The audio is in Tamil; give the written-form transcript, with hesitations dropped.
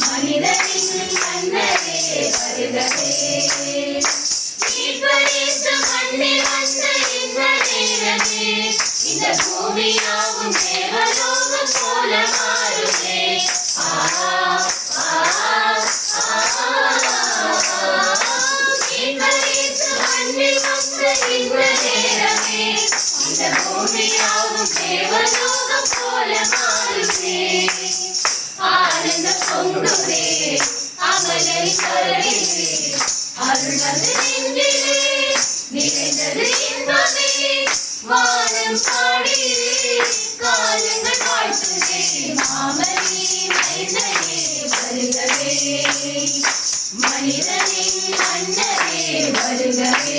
மனிதனின் மன்னரே வருகவே மீட்பரேசு மண்ணில் வந்த இந்த நேரமே இந்த பூமியாவும் தேவலோகம் போல மாறுமே மீட்பரேசு மண்ணில் வந்த இந்த நேரமே இந்த பூமியாவும் தேவலோகம் போல மாறுமே ஆனந்த பொங்குதே அமலை கருவிலே அருள்வது நெஞ்சிலே நிறைந்தது இன்பமே வானம் பாடிலே காலங்கள் வாழ்த்துதே மாமனி மைந்தனே வருகவே மனிதனின் மன்னரே வருகவே